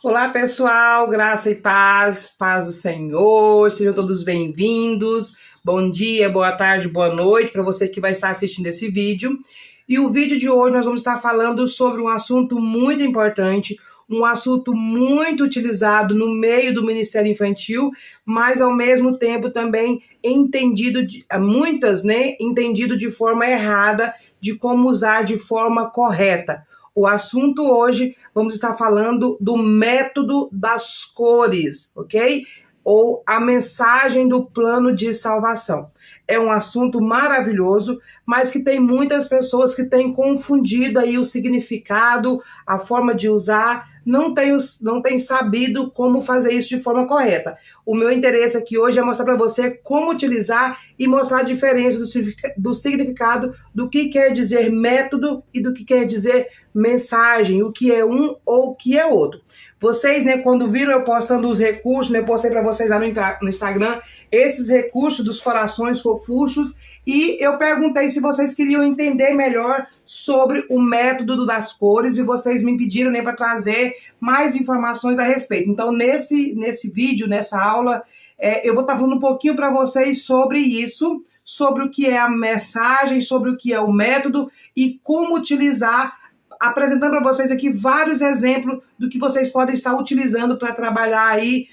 Olá, pessoal, graça e paz, paz do Senhor, sejam todos bem-vindos. Bom dia, boa tarde, boa noite para você que vai estar assistindo esse vídeo. E o vídeo de hoje nós vamos estar falando sobre um assunto muito importante, um assunto muito utilizado no meio do Ministério Infantil, mas ao mesmo tempo também entendido, entendido de forma errada, de como usar de forma correta. O assunto hoje, vamos estar falando do método das cores, ok? Ou a mensagem do plano de salvação. É um assunto maravilhoso, mas que tem muitas pessoas que têm confundido aí o significado, a forma de usar, não tem sabido como fazer isso de forma correta. O meu interesse aqui hoje é mostrar para você como utilizar e mostrar a diferença do significado do que quer dizer método e do que quer dizer mensagem, o que é um ou o que é outro. Vocês, quando viram eu postando os recursos, eu postei para vocês lá no Instagram, esses recursos dos corações fofuchos, e eu perguntei se vocês queriam entender melhor sobre o método das cores, e vocês me pediram para trazer mais informações a respeito. Então, nesse vídeo, nessa aula, eu vou estar falando um pouquinho para vocês sobre isso, sobre o que é a mensagem, sobre o que é o método e como utilizar, apresentando para vocês aqui vários exemplos do que vocês podem estar utilizando para trabalhar aí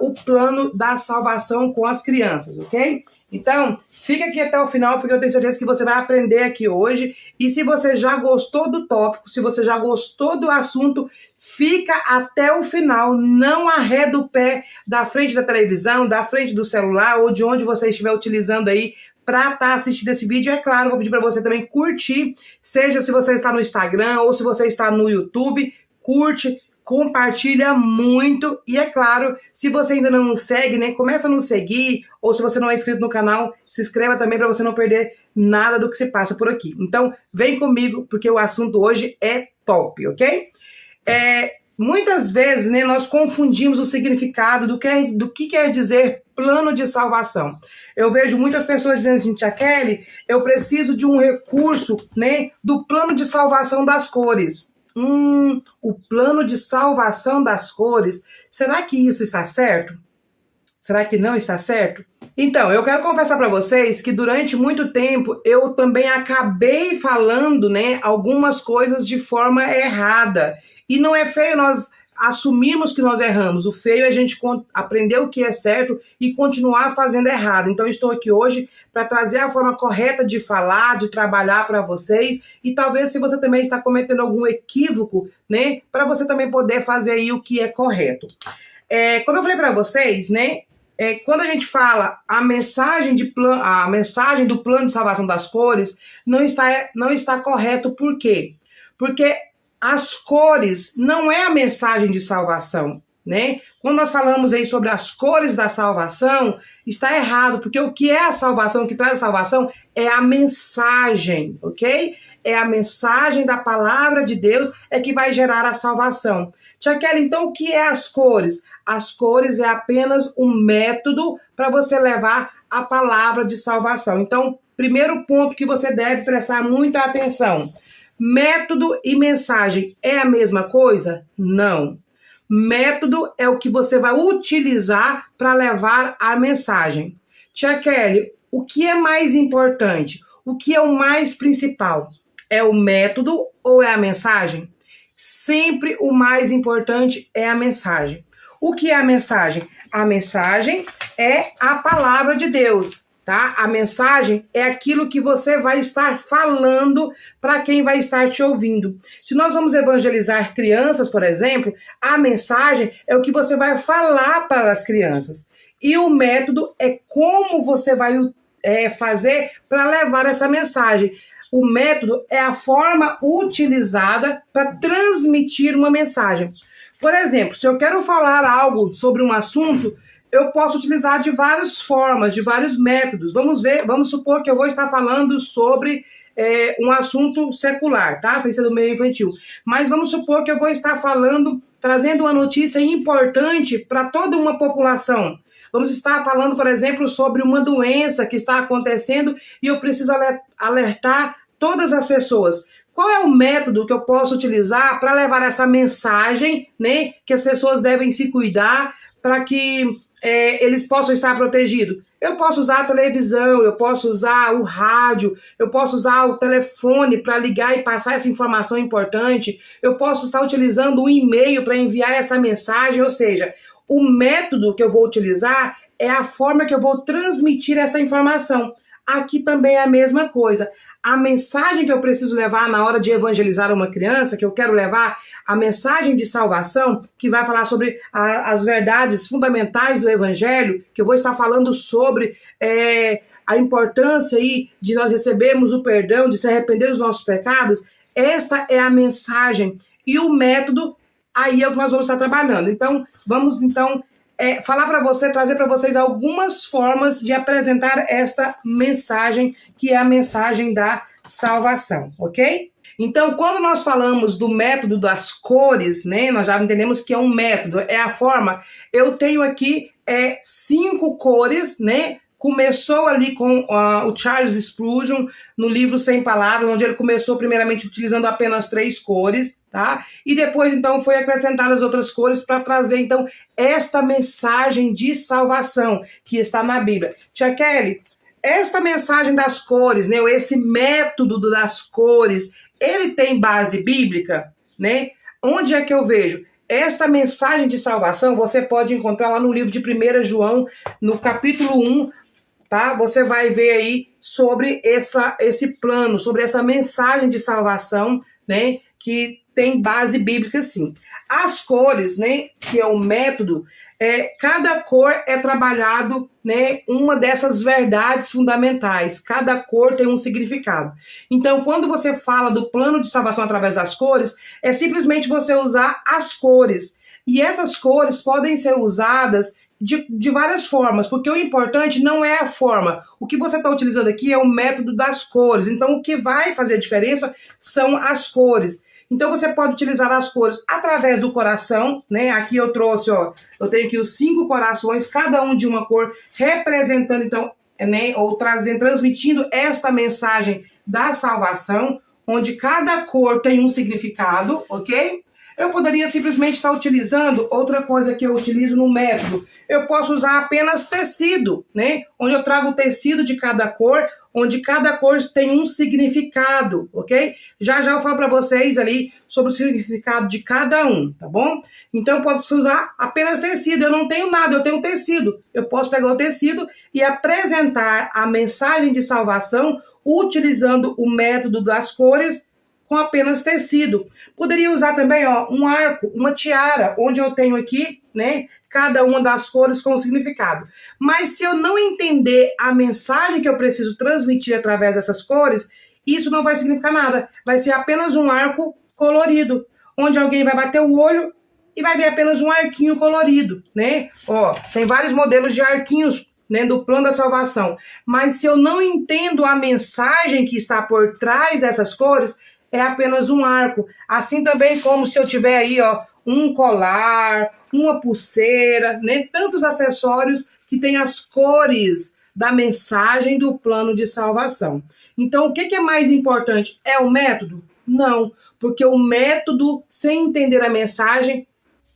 o plano da salvação com as crianças, ok? Então, fica aqui até o final, porque eu tenho certeza que você vai aprender aqui hoje. E se você já gostou do tópico, se você já gostou do assunto, fica até o final. Não arreda o pé da frente da televisão, da frente do celular ou de onde você estiver utilizando aí para estar assistindo esse vídeo. É claro, vou pedir para você também curtir, seja se você está no Instagram ou se você está no YouTube, curte, compartilha muito. E é claro, se você ainda não nos segue, começa a nos seguir, ou se você não é inscrito no canal, se inscreva também para você não perder nada do que se passa por aqui. Então, vem comigo, porque o assunto hoje é top, ok? Muitas vezes, nós confundimos o significado do que quer dizer plano de salvação. Eu vejo muitas pessoas dizendo, gente, a Kelly, eu preciso de um recurso, do plano de salvação das cores. O plano de salvação das cores, será que isso está certo? Será que não está certo? Então, eu quero confessar para vocês que durante muito tempo eu também acabei falando, algumas coisas de forma errada. E não é feio nós assumirmos que nós erramos. O feio é a gente aprender o que é certo e continuar fazendo errado. Então, eu estou aqui hoje para trazer a forma correta de falar, de trabalhar para vocês. E talvez, se você também está cometendo algum equívoco, para você também poder fazer aí o que é correto. Como eu falei para vocês, quando a gente fala a mensagem do plano de salvação das cores, não está correto. Por quê? Porque as cores não é a mensagem de salvação, Quando nós falamos aí sobre as cores da salvação, está errado, porque o que é a salvação, o que traz a salvação é a mensagem, ok? É a mensagem da palavra de Deus que vai gerar a salvação. Tia Kelly, então o que é as cores? As cores é apenas um método para você levar a palavra de salvação. Então, primeiro ponto que você deve prestar muita atenção. Método e mensagem é a mesma coisa? Não. Método é o que você vai utilizar para levar a mensagem. Tia Kelly, o que é mais importante? O que é o mais principal? É o método ou é a mensagem? Sempre o mais importante é a mensagem. O que é a mensagem? A mensagem é a palavra de Deus. Tá? A mensagem é aquilo que você vai estar falando para quem vai estar te ouvindo. Se nós vamos evangelizar crianças, por exemplo, a mensagem é o que você vai falar para as crianças. E o método é como você vai fazer para levar essa mensagem. O método é a forma utilizada para transmitir uma mensagem. Por exemplo, se eu quero falar algo sobre um assunto, eu posso utilizar de várias formas, de vários métodos. Vamos supor que eu vou estar falando sobre um assunto secular, tá? Sem ser do meio infantil. Mas vamos supor que eu vou estar trazendo uma notícia importante para toda uma população. Vamos estar falando, por exemplo, sobre uma doença que está acontecendo e eu preciso alertar todas as pessoas. qual é o método que eu posso utilizar para levar essa mensagem, né, que as pessoas devem se cuidar para que eles possam estar protegidos? Eu posso usar a televisão, eu posso usar o rádio, eu posso usar o telefone para ligar e passar essa informação importante, eu posso estar utilizando um e-mail para enviar essa mensagem, ou seja, o método que eu vou utilizar é a forma que eu vou transmitir essa informação. Aqui também é a mesma coisa. A mensagem que eu preciso levar na hora de evangelizar uma criança, que eu quero levar a mensagem de salvação, que vai falar sobre as verdades fundamentais do evangelho, que eu vou estar falando sobre a importância aí de nós recebermos o perdão, de se arrepender dos nossos pecados. Esta é a mensagem. E o método, aí é o que nós vamos estar trabalhando. Então, vamos falar para você, trazer para vocês algumas formas de apresentar esta mensagem, que é a mensagem da salvação, ok? Então, quando nós falamos do método das cores, né, nós já entendemos que é um método, é a forma. Eu tenho aqui 5 cores, né? Começou ali com o Charles Spurgeon, no livro 100 Palavras, onde ele começou primeiramente utilizando apenas 3 cores, tá? E depois, então, foi acrescentadas outras cores para trazer, então, esta mensagem de salvação que está na Bíblia. Tia Kelly, esta mensagem das cores, né, esse método das cores, ele tem base bíblica, né? Onde é que eu vejo? Esta mensagem de salvação você pode encontrar lá no livro de 1 João, no capítulo 1, tá? Você vai ver aí sobre esse plano, sobre essa mensagem de salvação, né? Que tem base bíblica, sim. As cores, né? Que é o método, cada cor é trabalhado, né? Uma dessas verdades fundamentais. Cada cor tem um significado. Então, quando você fala do plano de salvação através das cores, é simplesmente você usar as cores. E essas cores podem ser usadas de várias formas, porque o importante não é a forma. O que você está utilizando aqui é o método das cores. Então, o que vai fazer a diferença são as cores. Então, você pode utilizar as cores através do coração, né? Aqui eu trouxe, ó, eu tenho aqui os 5 corações, cada um de uma cor, representando, então, né, ou transmitindo esta mensagem da salvação, onde cada cor tem um significado, ok? Eu poderia simplesmente estar utilizando outra coisa que eu utilizo no método. Eu posso usar apenas tecido, né? Onde eu trago o tecido de cada cor, onde cada cor tem um significado, ok? Já eu falo para vocês ali sobre o significado de cada um, tá bom? Então eu posso usar apenas tecido. Eu não tenho nada, eu tenho tecido. Eu posso pegar o tecido e apresentar a mensagem de salvação utilizando o método das cores, com apenas tecido. Poderia usar também, ó, um arco, uma tiara, onde eu tenho aqui, né, cada uma das cores com significado. Mas se eu não entender a mensagem que eu preciso transmitir através dessas cores, isso não vai significar nada. Vai ser apenas um arco colorido, onde alguém vai bater o olho e vai ver apenas um arquinho colorido, né? Ó, tem vários modelos de arquinhos, né, do plano da salvação. Mas se eu não entendo a mensagem que está por trás dessas cores, é apenas um arco. Assim também como se eu tiver aí, ó, um colar, uma pulseira, né? Tantos acessórios que têm as cores da mensagem do plano de salvação. Então, o que é mais importante? É o método? Não, porque o método, sem entender a mensagem,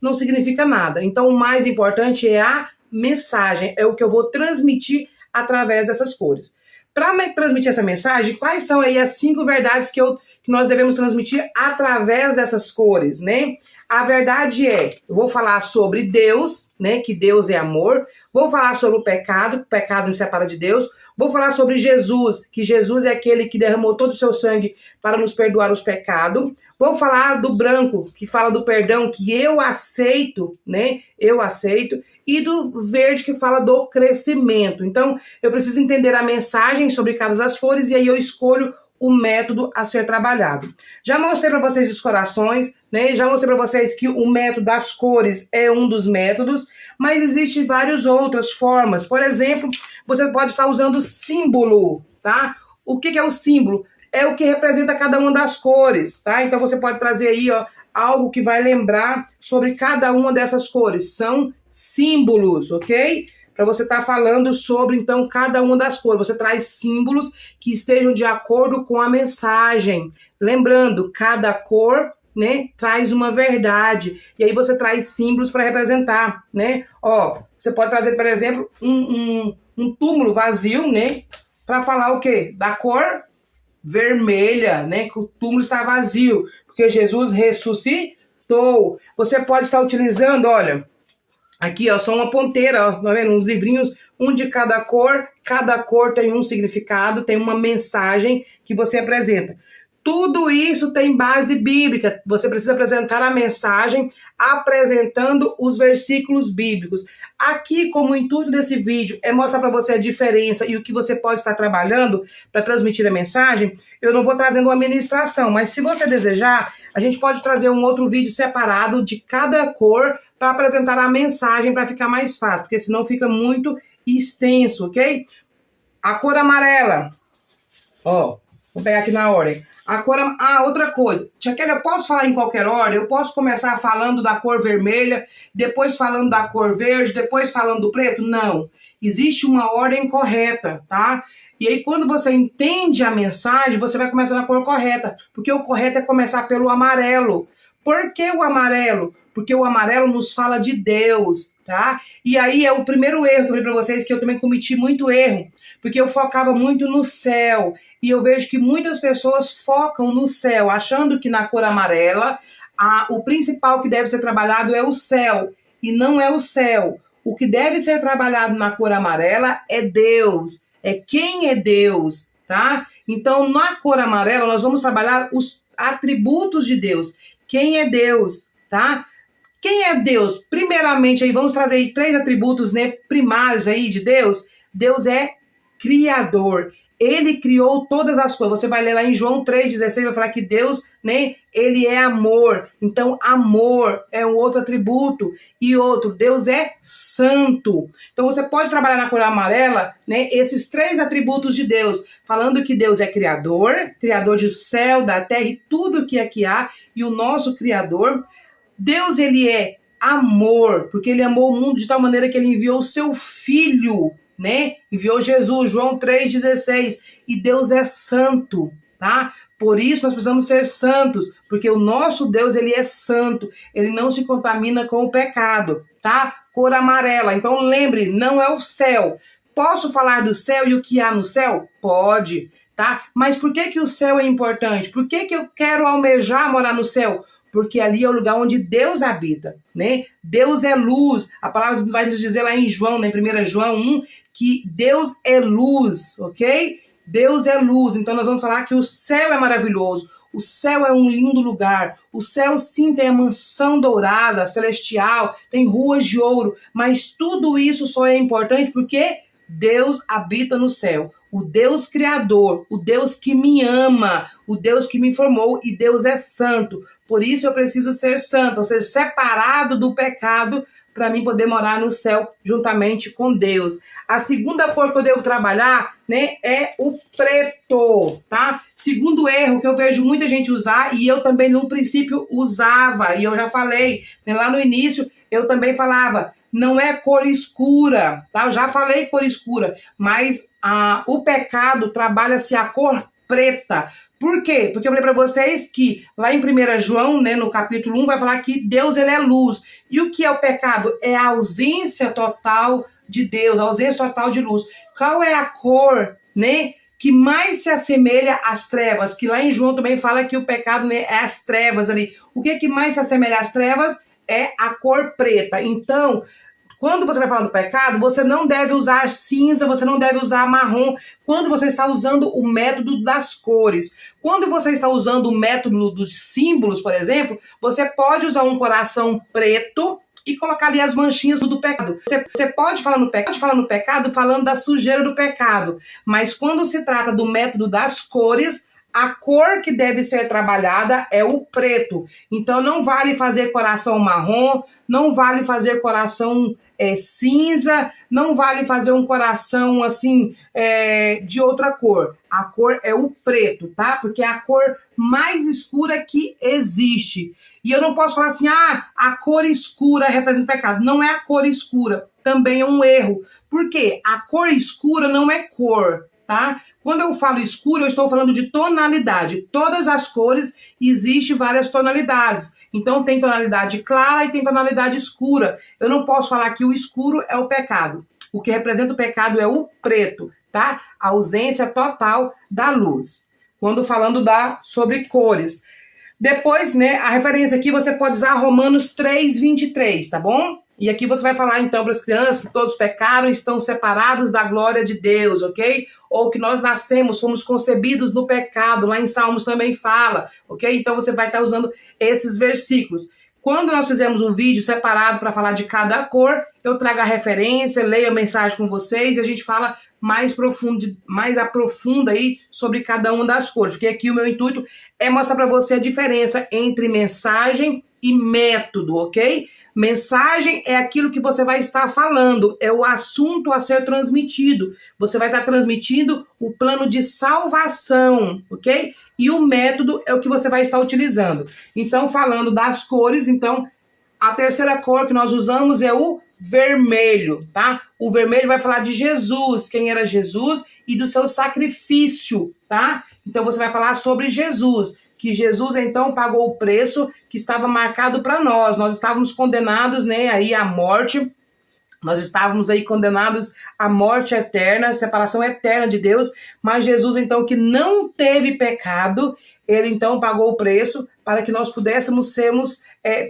não significa nada. Então, o mais importante é a mensagem, é o que eu vou transmitir através dessas cores. Para transmitir essa mensagem, quais são aí as 5 verdades que nós devemos transmitir através dessas cores, né? A verdade eu vou falar sobre Deus, né? Que Deus é amor. Vou falar sobre o pecado, que o pecado nos separa de Deus. Vou falar sobre Jesus, que Jesus é aquele que derramou todo o seu sangue para nos perdoar os pecados. Vou falar do branco, que fala do perdão, que eu aceito, né? Eu aceito. E do verde, que fala do crescimento. Então, eu preciso entender a mensagem sobre cada das cores e aí eu escolho o método a ser trabalhado. Já mostrei para vocês os corações, né? Já mostrei para vocês que o método das cores é um dos métodos, mas existem várias outras formas. Por exemplo, você pode estar usando símbolo, tá? O que é o símbolo? É o que representa cada uma das cores, tá? Então você pode trazer aí, ó, algo que vai lembrar sobre cada uma dessas cores. São símbolos, ok? para você estar falando sobre, então, cada uma das cores. Você traz símbolos que estejam de acordo com a mensagem. Lembrando, cada cor, né, traz uma verdade. E aí você traz símbolos para representar, né? Ó, você pode trazer, por exemplo, um túmulo vazio, né? Para falar o quê? Da cor vermelha, né? Que o túmulo está vazio, porque Jesus ressuscitou. Você pode estar utilizando, olha, aqui, ó, só uma ponteira, ó, tá vendo? Uns livrinhos, um de cada cor tem um significado, tem uma mensagem que você apresenta. Tudo isso tem base bíblica. Você precisa apresentar a mensagem apresentando os versículos bíblicos. Aqui, como o intuito desse vídeo é mostrar para você a diferença e o que você pode estar trabalhando para transmitir a mensagem, eu não vou trazendo uma ministração, mas se você desejar, a gente pode trazer um outro vídeo separado de cada cor para apresentar a mensagem para ficar mais fácil, porque senão fica muito extenso, ok? A cor amarela, ó. Vou pegar aqui na ordem. Outra coisa. Tia Kelly, eu posso falar em qualquer ordem? Eu posso começar falando da cor vermelha, depois falando da cor verde, depois falando do preto? Não. Existe uma ordem correta, tá? E aí, quando você entende a mensagem, você vai começar na cor correta. Porque o correto é começar pelo amarelo. Por que o amarelo? Porque o amarelo nos fala de Deus, tá? E aí é o primeiro erro que eu falei pra vocês, que eu também cometi muito erro. Porque eu focava muito no céu. E eu vejo que muitas pessoas focam no céu, achando que na cor amarela, o principal que deve ser trabalhado é o céu. E não é o céu. O que deve ser trabalhado na cor amarela é Deus. É quem é Deus, tá? Então, na cor amarela, nós vamos trabalhar os atributos de Deus. Quem é Deus, tá? Quem é Deus? Primeiramente, aí vamos trazer aí 3 atributos, né, primários aí de Deus. Deus é Criador. Ele criou todas as coisas. Você vai ler lá em João 3,16, vai falar que Deus, né, ele é amor. Então, amor é um outro atributo. E outro, Deus é santo. Então, você pode trabalhar na cor amarela, né, esses 3 atributos de Deus, falando que Deus é criador, criador do céu, da terra e tudo que aqui há, e o nosso criador. Deus, ele é amor, porque ele amou o mundo de tal maneira que ele enviou o seu filho, né? Enviou Jesus, João 3,16. E Deus é santo, tá? Por isso nós precisamos ser santos, porque o nosso Deus, ele é santo. Ele não se contamina com o pecado, tá? Cor amarela. Então lembre, não é o céu. Posso falar do céu e o que há no céu? Pode, tá? Mas por que o céu é importante? Por que eu quero almejar morar no céu? Porque ali é o lugar onde Deus habita, né? Deus é luz. A palavra vai nos dizer lá em João, né? 1 João 1, que Deus é luz, ok? Deus é luz. Então nós vamos falar que o céu é maravilhoso. O céu é um lindo lugar. O céu, sim, tem a mansão dourada, celestial, tem ruas de ouro. Mas tudo isso só é importante porque Deus habita no céu. O Deus criador, o Deus que me ama, o Deus que me formou, e Deus é santo. Por isso eu preciso ser santo, ou seja, separado do pecado, para mim poder morar no céu juntamente com Deus. A segunda cor que eu devo trabalhar, né, é o preto, tá? Segundo erro que eu vejo muita gente usar, e eu também no princípio usava, e eu já falei, né, lá no início eu também falava, não é cor escura, tá? Eu já falei cor escura, mas o pecado trabalha-se a cor preta. Por quê? Porque eu falei para vocês que lá em 1 João, né, no capítulo 1, vai falar que Deus, ele é luz. E o que é o pecado? É a ausência total de Deus, a ausência total de luz. Qual é a cor, né, que mais se assemelha às trevas? Que lá em João também fala que o pecado, né, é as trevas ali. O que mais se assemelha às trevas? É a cor preta. Então, quando você vai falar do pecado, você não deve usar cinza, você não deve usar marrom, quando você está usando o método das cores. Quando você está usando o método dos símbolos, por exemplo, você pode usar um coração preto e colocar ali as manchinhas do pecado. Você pode falar no pecado falando da sujeira do pecado, mas quando se trata do método das cores, a cor que deve ser trabalhada é o preto. Então não vale fazer coração marrom, não vale fazer coração cinza, não vale fazer um coração assim de outra cor. A cor é o preto, tá? Porque é a cor mais escura que existe. E eu não posso falar assim, a cor escura representa o pecado. Não é a cor escura. também é um erro. Por quê? A cor escura não é cor, tá? Quando eu falo escuro, eu estou falando de tonalidade. Todas as cores, existem várias tonalidades. Então, tem tonalidade clara e tem tonalidade escura. Eu não posso falar que o escuro é o pecado. O que representa o pecado é o preto, tá? A ausência total da luz. Quando falando sobre cores. Depois, né, a referência aqui você pode usar Romanos 3:23, tá bom? E aqui você vai falar então para as crianças que todos pecaram e estão separados da glória de Deus, ok? Ou que nós nascemos, fomos concebidos no pecado, lá em Salmos também fala, ok? Então você vai estar usando esses versículos. Quando nós fizermos um vídeo separado para falar de cada cor, eu trago a referência, leio a mensagem com vocês e a gente fala mais aprofunda aí sobre cada uma das cores. Porque aqui o meu intuito é mostrar para você a diferença entre mensagem e método, ok? Mensagem é aquilo que você vai estar falando, é o assunto a ser transmitido. Você vai estar transmitindo o plano de salvação, ok? E o método é o que você vai estar utilizando. Então, falando das cores, então, a terceira cor que nós usamos é o vermelho, tá? O vermelho vai falar de Jesus, quem era Jesus e do seu sacrifício, tá? Então, você vai falar sobre Jesus, que Jesus, então, pagou o preço que estava marcado para nós. Nós estávamos condenados, né, aí à morte. Nós estávamos aí condenados à morte eterna, separação eterna de Deus, mas Jesus, então, que não teve pecado, ele, então, pagou o preço para que nós pudéssemos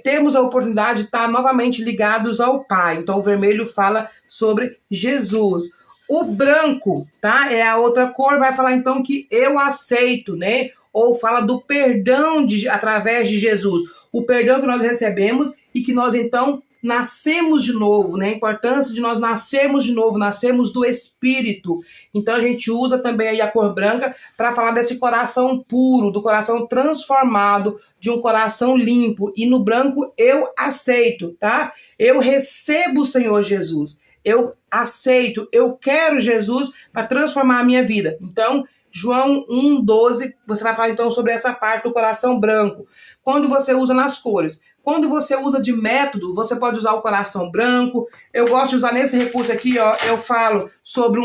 termos a oportunidade de estar novamente ligados ao Pai. Então, o vermelho fala sobre Jesus. O branco, tá? É a outra cor, vai falar, então, que eu aceito, né? Ou fala do perdão através de Jesus. O perdão que nós recebemos e que nós, então, nascemos de novo, né? A importância de nós nascermos de novo, nascermos do Espírito. Então a gente usa também aí a cor branca para falar desse coração puro, do coração transformado, de um coração limpo. E no branco eu aceito, tá? Eu recebo o Senhor Jesus. Eu aceito, eu quero Jesus para transformar a minha vida. Então, João 1:12, você vai falar então sobre essa parte do coração branco. Quando você usa nas cores. Quando você usa de método, você pode usar o coração branco. Eu gosto de usar nesse recurso aqui, ó, eu falo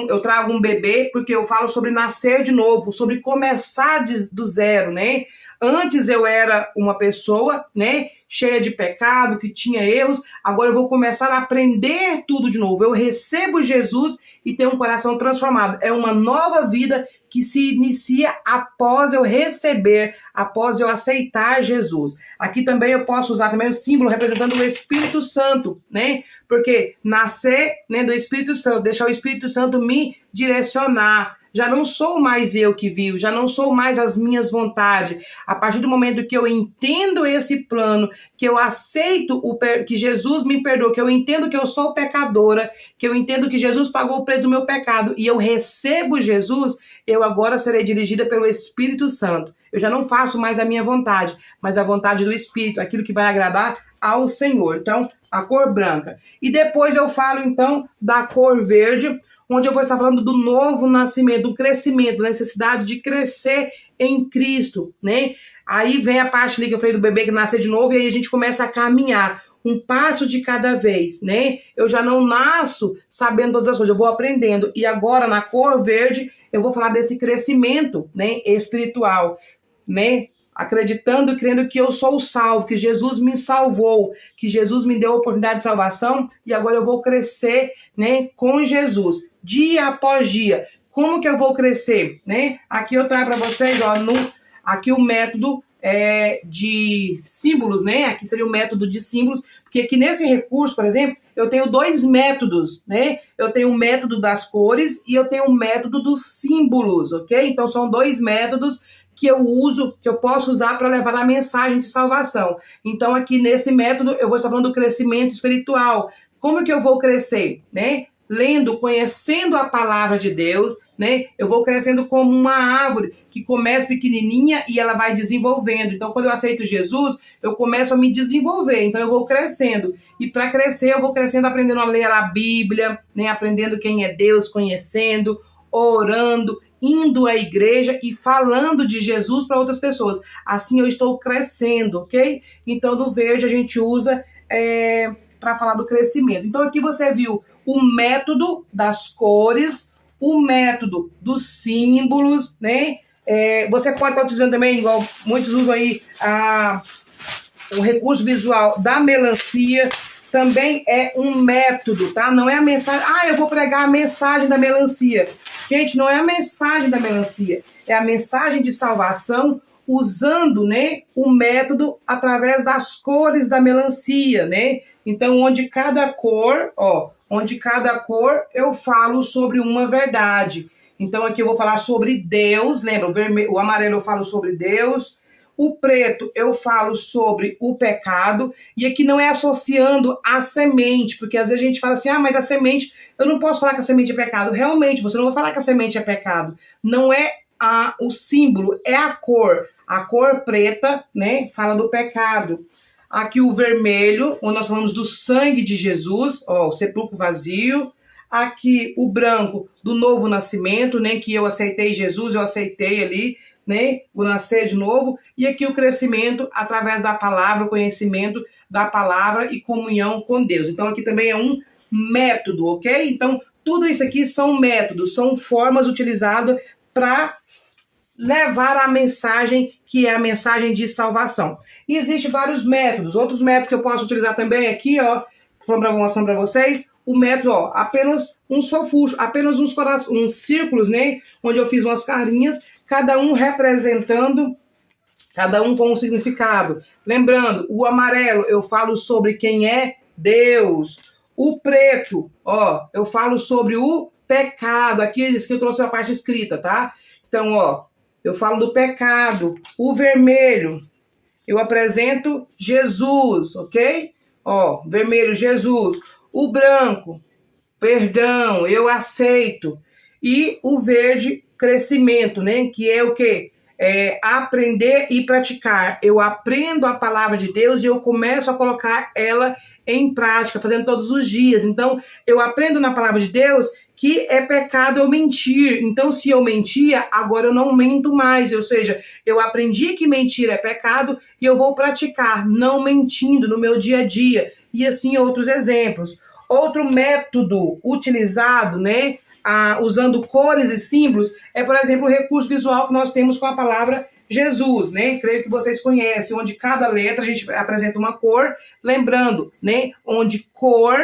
eu trago um bebê, porque eu falo sobre nascer de novo, sobre começar do zero, né? Antes eu era uma pessoa, né, cheia de pecado, que tinha erros. Agora eu vou começar a aprender tudo de novo. Eu recebo Jesus e tenho um coração transformado. É uma nova vida que se inicia após eu receber, após eu aceitar Jesus. Aqui também eu posso usar também o símbolo representando o Espírito Santo, né? Porque nascer, né, do Espírito Santo, deixar o Espírito Santo me direcionar. Já não sou mais eu que vivo, já não sou mais as minhas vontades. A partir do momento que eu entendo esse plano, que eu aceito que Jesus me perdoa, que eu entendo que eu sou pecadora, que eu entendo que Jesus pagou o preço do meu pecado e eu recebo Jesus, eu agora serei dirigida pelo Espírito Santo. Eu já não faço mais a minha vontade, mas a vontade do Espírito, aquilo que vai agradar ao Senhor. Então, a cor branca. E depois eu falo, então, da cor verde, onde eu vou estar falando do novo nascimento, do crescimento, da necessidade de crescer em Cristo, né? Aí vem a parte ali que eu falei do bebê que nasce de novo, e aí a gente começa a caminhar um passo de cada vez, né? Eu já não nasço sabendo todas as coisas, eu vou aprendendo. E agora, na cor verde, eu vou falar desse crescimento, né, espiritual, né? Acreditando e crendo que eu sou salvo, que Jesus me salvou, que Jesus me deu a oportunidade de salvação e agora eu vou crescer, né, com Jesus, dia após dia. Como que eu vou crescer, né? Aqui eu trago para vocês, ó, aqui o método de símbolos, né? Aqui seria o método de símbolos, porque aqui nesse recurso, por exemplo, eu tenho dois métodos, né? Eu tenho o método das cores e eu tenho o método dos símbolos, ok? Então são dois métodos que eu uso, que eu posso usar para levar a mensagem de salvação. Então, aqui nesse método, eu vou estar falando do crescimento espiritual. Como que eu vou crescer, né? Lendo, conhecendo a palavra de Deus, né? Eu vou crescendo como uma árvore que começa pequenininha e ela vai desenvolvendo. Então, quando eu aceito Jesus, eu começo a me desenvolver. Então, eu vou crescendo. E para crescer, eu vou crescendo aprendendo a ler a Bíblia, né? Aprendendo quem é Deus, conhecendo, orando, indo à igreja e falando de Jesus para outras pessoas. Assim eu estou crescendo, ok? Então, no verde a gente usa para falar do crescimento. Então aqui você viu o método das cores, o método dos símbolos, né? Você pode estar utilizando também, igual muitos usam aí, o recurso visual da melancia, também é um método, tá? Não é a mensagem, eu vou pregar a mensagem da melancia. Gente, não é a mensagem da melancia, é a mensagem de salvação usando, né, o método através das cores da melancia, né? Então, onde cada cor eu falo sobre uma verdade. Então, aqui eu vou falar sobre Deus, lembra? O amarelo eu falo sobre Deus, o preto eu falo sobre o pecado, e aqui não é associando a semente, porque às vezes a gente fala assim, mas a semente, eu não posso falar que a semente é pecado. Realmente, você não vai falar que a semente é pecado. Não é o símbolo, é a cor. A cor preta, né, fala do pecado. Aqui o vermelho, onde nós falamos do sangue de Jesus, o sepulcro vazio. Aqui o branco, do novo nascimento, né, que eu aceitei Jesus, eu aceitei ali, né, o nascer de novo. E aqui o crescimento através da palavra, o conhecimento da palavra e comunhão com Deus. Então aqui também é um método, ok? Então tudo isso aqui são métodos, são formas utilizadas para levar a mensagem, que é a mensagem de salvação. E existem vários métodos. Outros métodos que eu posso utilizar também aqui, mostrando para vocês, o método, apenas um sofucho, apenas uns círculos, né, onde eu fiz umas carinhas, cada um representando, cada um com um significado. Lembrando, o amarelo eu falo sobre quem é Deus. O preto, eu falo sobre o pecado. Aqui eu trouxe a parte escrita, tá? Então, eu falo do pecado. O vermelho, eu apresento Jesus, ok? Vermelho, Jesus. O branco, perdão, eu aceito. E o verde, crescimento, né? Que é o quê? Aprender e praticar. Eu aprendo a palavra de Deus e eu começo a colocar ela em prática, fazendo todos os dias. Então, eu aprendo na palavra de Deus que é pecado eu mentir. Então, se eu mentia, agora eu não mento mais. Ou seja, eu aprendi que mentir é pecado e eu vou praticar, não mentindo no meu dia a dia. E assim, outros exemplos. Outro método utilizado, né? Usando cores e símbolos, por exemplo, o recurso visual que nós temos com a palavra Jesus, né? Creio que vocês conhecem, onde cada letra a gente apresenta uma cor, lembrando, né? Onde cor,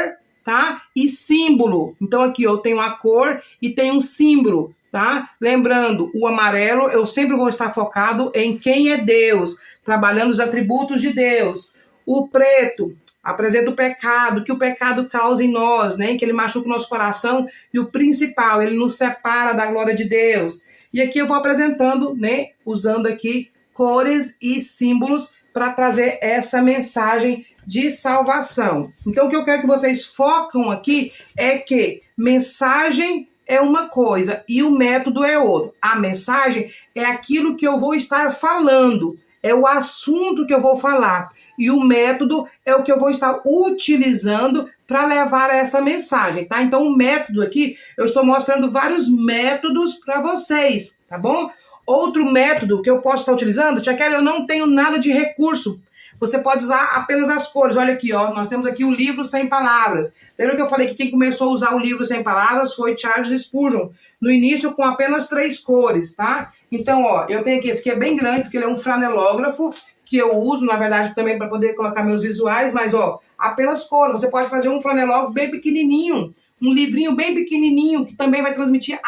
tá? E símbolo. Então aqui eu tenho a cor e tenho um símbolo, tá? Lembrando, o amarelo, eu sempre vou estar focado em quem é Deus, trabalhando os atributos de Deus. O preto apresenta o pecado, que o pecado causa em nós, né? Que ele machuca o nosso coração. E o principal, ele nos separa da glória de Deus. E aqui eu vou apresentando, né? Usando aqui cores e símbolos para trazer essa mensagem de salvação. Então, o que eu quero que vocês focam aqui é que mensagem é uma coisa e o método é outro. A mensagem é aquilo que eu vou estar falando, é o assunto que eu vou falar. E o método é o que eu vou estar utilizando para levar essa mensagem, tá? Então, o método aqui, eu estou mostrando vários métodos para vocês, tá bom? Outro método que eu posso estar utilizando, Tia Kelly, eu não tenho nada de recurso. Você pode usar apenas as cores. Olha aqui, nós temos aqui o livro sem palavras. Lembra que eu falei que quem começou a usar o livro sem palavras foi Charles Spurgeon, no início com apenas 3 cores, tá? Então, eu tenho aqui, esse aqui é bem grande, porque ele é um flanelógrafo, que eu uso, na verdade, também para poder colocar meus visuais, mas, apenas cor. Você pode fazer um flanelógrafo bem pequenininho, um livrinho bem pequenininho, que também vai transmitir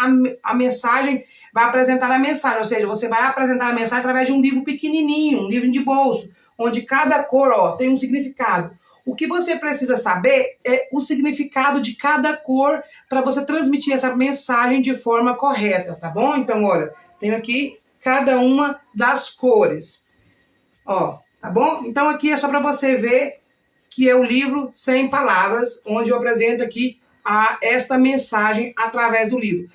a mensagem, vai apresentar a mensagem, ou seja, você vai apresentar a mensagem através de um livro pequenininho, um livro de bolso, onde cada cor, tem um significado. O que você precisa saber é o significado de cada cor para você transmitir essa mensagem de forma correta, tá bom? Então, olha, tenho aqui cada uma das cores. Tá bom? Então aqui é só para você ver que é o livro sem palavras, onde eu apresento aqui esta mensagem através do livro.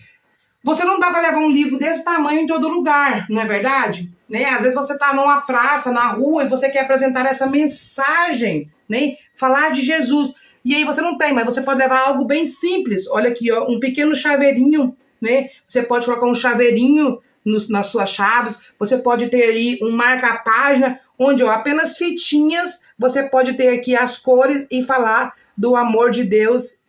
Você não dá para levar um livro desse tamanho em todo lugar, não é verdade? Né? Às vezes você está numa praça, na rua, e você quer apresentar essa mensagem, né? Falar de Jesus. E aí você não tem, mas você pode levar algo bem simples. Olha aqui, um pequeno chaveirinho, né? Você pode colocar um chaveirinho nas suas chaves, você pode ter aí um marca-página, onde apenas fitinhas, você pode ter aqui as cores e falar do amor de Deus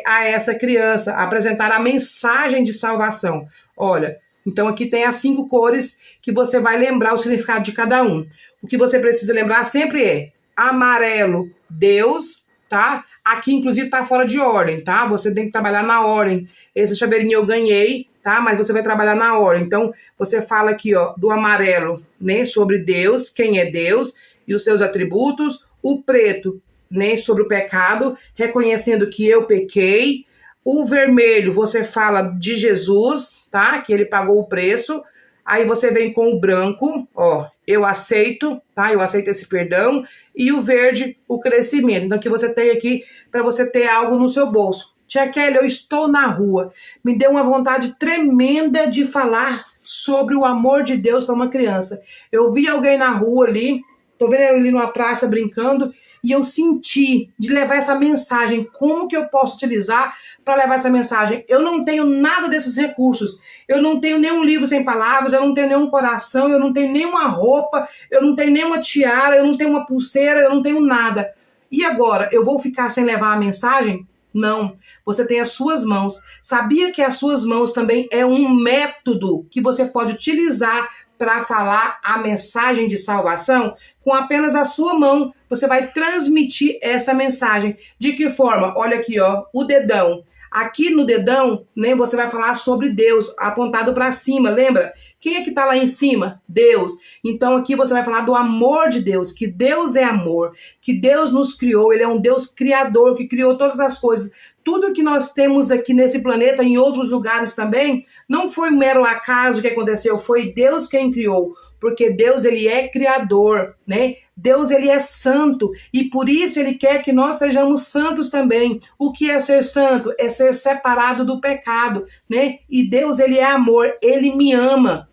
a essa criança, apresentar a mensagem de salvação. Olha, então aqui tem as 5 cores que você vai lembrar o significado de cada um. O que você precisa lembrar sempre é amarelo, Deus, tá? Aqui, inclusive, tá fora de ordem, tá? Você tem que trabalhar na ordem. Esse chaveirinho eu ganhei, tá? Mas você vai trabalhar na ordem. Então, você fala aqui, ó, do amarelo, né? Sobre Deus, quem é Deus e os seus atributos. O preto, né? Sobre o pecado, reconhecendo que eu pequei. O vermelho, você fala de Jesus, tá? Que ele pagou o preço. Aí você vem com o branco, ó, eu aceito, tá? Eu aceito esse perdão. E o verde, o crescimento. Então, aqui você tem aqui para você ter algo no seu bolso. Tia Kelly, eu estou na rua. Me deu uma vontade tremenda de falar sobre o amor de Deus para uma criança. Eu vi alguém na rua ali, tô vendo ele ali numa praça brincando, e eu senti de levar essa mensagem. Como que eu posso utilizar para levar essa mensagem? Eu não tenho nada desses recursos. Eu não tenho nenhum livro sem palavras, eu não tenho nenhum coração, eu não tenho nenhuma roupa, eu não tenho nenhuma tiara, eu não tenho uma pulseira, eu não tenho nada. E agora, eu vou ficar sem levar a mensagem? Não. Você tem as suas mãos. Sabia que as suas mãos também é um método que você pode utilizar para falar a mensagem de salvação? Com apenas a sua mão, você vai transmitir essa mensagem. De que forma? Olha aqui, ó, o dedão. Aqui no dedão, né, você vai falar sobre Deus, apontado para cima, lembra? Quem é que está lá em cima? Deus. Então aqui você vai falar do amor de Deus, que Deus é amor, que Deus nos criou, Ele é um Deus criador, que criou todas as coisas. Tudo que nós temos aqui nesse planeta, em outros lugares também, não foi mero acaso que aconteceu, foi Deus quem criou. Porque Deus, ele é criador, né? Deus, ele é santo, e por isso ele quer que nós sejamos santos também. O que é ser santo? É ser separado do pecado, né? E Deus, ele é amor, ele me ama,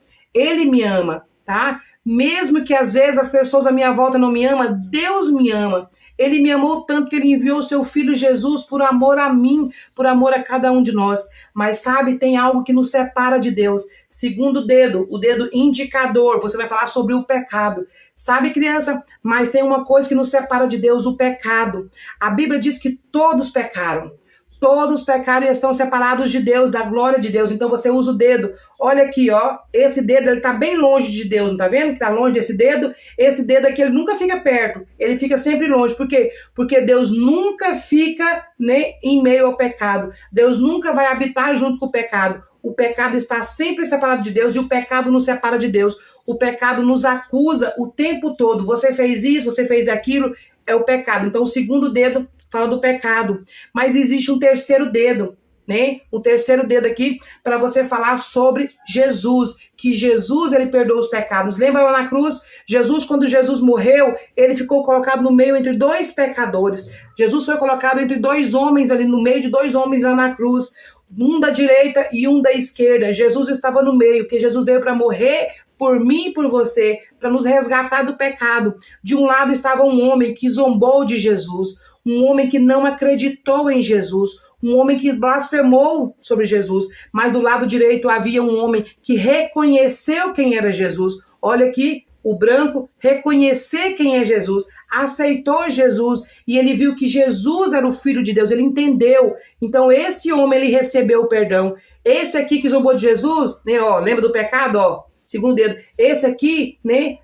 tá? Mesmo que às vezes as pessoas à minha volta não me amam, Deus me ama. Ele me amou tanto que ele enviou o seu filho Jesus por amor a mim, por amor a cada um de nós. Mas sabe, tem algo que nos separa de Deus. Segundo dedo, o dedo indicador, você vai falar sobre o pecado. Sabe, criança? Mas tem uma coisa que nos separa de Deus, o pecado. A Bíblia diz que todos pecaram. Todos pecaram e estão separados de Deus, da glória de Deus. Então você usa o dedo. Olha aqui, ó. Esse dedo, ele tá bem longe de Deus, não tá vendo? Que tá longe desse dedo. Esse dedo aqui, ele nunca fica perto. Ele fica sempre longe. Por quê? Porque Deus nunca fica, né, em meio ao pecado. Deus nunca vai habitar junto com o pecado. O pecado está sempre separado de Deus e o pecado nos separa de Deus. O pecado nos acusa o tempo todo. Você fez isso, você fez aquilo, é o pecado. Então o segundo dedo fala do pecado. Mas existe um terceiro dedo, né? O terceiro dedo aqui para você falar sobre Jesus, que Jesus, ele perdoa os pecados. Lembra lá na cruz? Jesus, quando Jesus morreu, ele ficou colocado no meio entre 2 pecadores. Jesus foi colocado entre 2 homens ali, no meio de 2 homens lá na cruz, um da direita e um da esquerda. Jesus estava no meio, porque Jesus veio para morrer por mim e por você, para nos resgatar do pecado. De um lado estava um homem que zombou de Jesus, um homem que não acreditou em Jesus, um homem que blasfemou sobre Jesus, mas do lado direito havia um homem que reconheceu quem era Jesus. Olha aqui, o branco, reconhecer quem é Jesus, aceitou Jesus e ele viu que Jesus era o Filho de Deus, ele entendeu. Então esse homem, ele recebeu o perdão. Esse aqui que zombou de Jesus, né, ó, lembra do pecado, ó, segundo dedo. Esse aqui, né,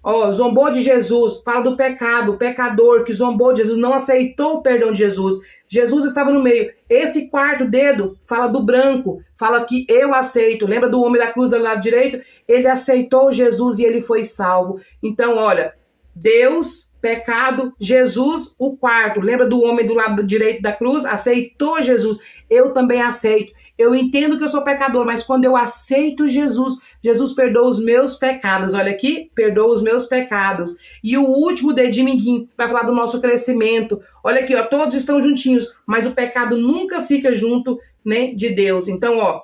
ó, zombou de Jesus, fala do pecado, o pecador que zombou de Jesus, não aceitou o perdão de Jesus. Jesus estava no meio. Esse quarto dedo fala do branco, fala que eu aceito. Lembra do homem da cruz do lado direito? Ele aceitou Jesus e ele foi salvo. Então, olha, Deus, pecado, Jesus, o quarto. Lembra do homem do lado direito da cruz? Aceitou Jesus. Eu também aceito. Eu entendo que eu sou pecador, mas quando eu aceito Jesus, Jesus perdoa os meus pecados. Olha aqui, perdoa os meus pecados. E o último dedinho minguinho vai falar do nosso crescimento. Olha aqui, ó, todos estão juntinhos, mas o pecado nunca fica junto, né, de Deus. Então, ó,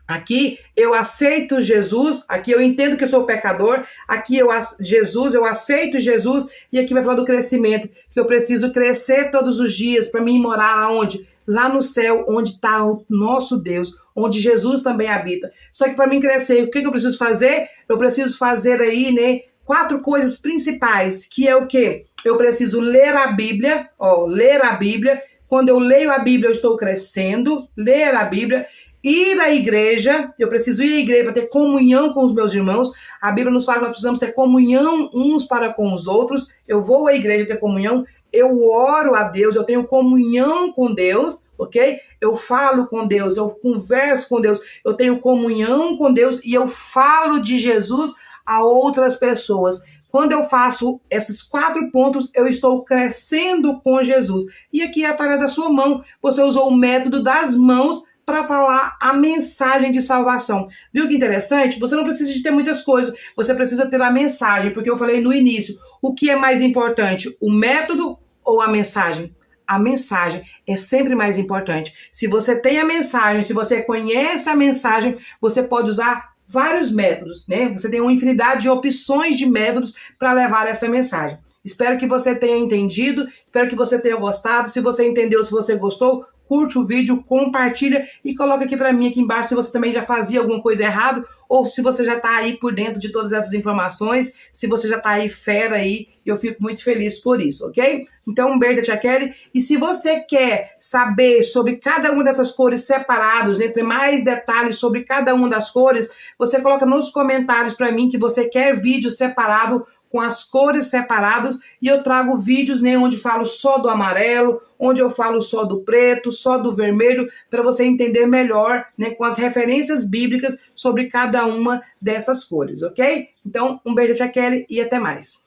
Aqui eu aceito Jesus, aqui eu entendo que eu sou pecador, aqui eu aceito Jesus, e aqui vai falar do crescimento, que eu preciso crescer todos os dias para mim morar aonde? Lá no céu, onde está o nosso Deus, onde Jesus também habita. Só que para mim crescer, o que eu preciso fazer? Eu preciso fazer aí, né, 4 coisas principais, que é o quê? Eu preciso ler a Bíblia, ler a Bíblia. Quando eu leio a Bíblia, eu estou crescendo, ler a Bíblia. Ir à igreja, eu preciso ir à igreja para ter comunhão com os meus irmãos. A Bíblia nos fala que nós precisamos ter comunhão uns para com os outros. Eu vou à igreja ter comunhão, eu oro a Deus, eu tenho comunhão com Deus, ok? Eu falo com Deus, eu converso com Deus, eu tenho comunhão com Deus e eu falo de Jesus a outras pessoas. Quando eu faço esses 4 pontos, eu estou crescendo com Jesus. E aqui, através da sua mão, você usou o método das mãos para falar a mensagem de salvação. Viu que interessante? Você não precisa de ter muitas coisas, você precisa ter a mensagem, porque eu falei no início, o que é mais importante, o método ou a mensagem? A mensagem é sempre mais importante. Se você tem a mensagem, se você conhece a mensagem, você pode usar vários métodos, né? Você tem uma infinidade de opções de métodos para levar essa mensagem. Espero que você tenha entendido, espero que você tenha gostado. Se você entendeu, se você gostou, curte o vídeo, compartilha e coloca aqui para mim aqui embaixo se você também já fazia alguma coisa errada ou se você já está aí por dentro de todas essas informações, se você já está aí fera aí, eu fico muito feliz por isso, ok? Então um beijo da Tia Kelly, e se você quer saber sobre cada uma dessas cores separados, né, ter mais detalhes sobre cada uma das cores, você coloca nos comentários para mim que você quer vídeo separado com as cores separadas, e eu trago vídeos, né, onde falo só do amarelo, onde eu falo só do preto, só do vermelho, para você entender melhor, né, com as referências bíblicas sobre cada uma dessas cores, ok? Então, um beijo da Tia Kelly e até mais.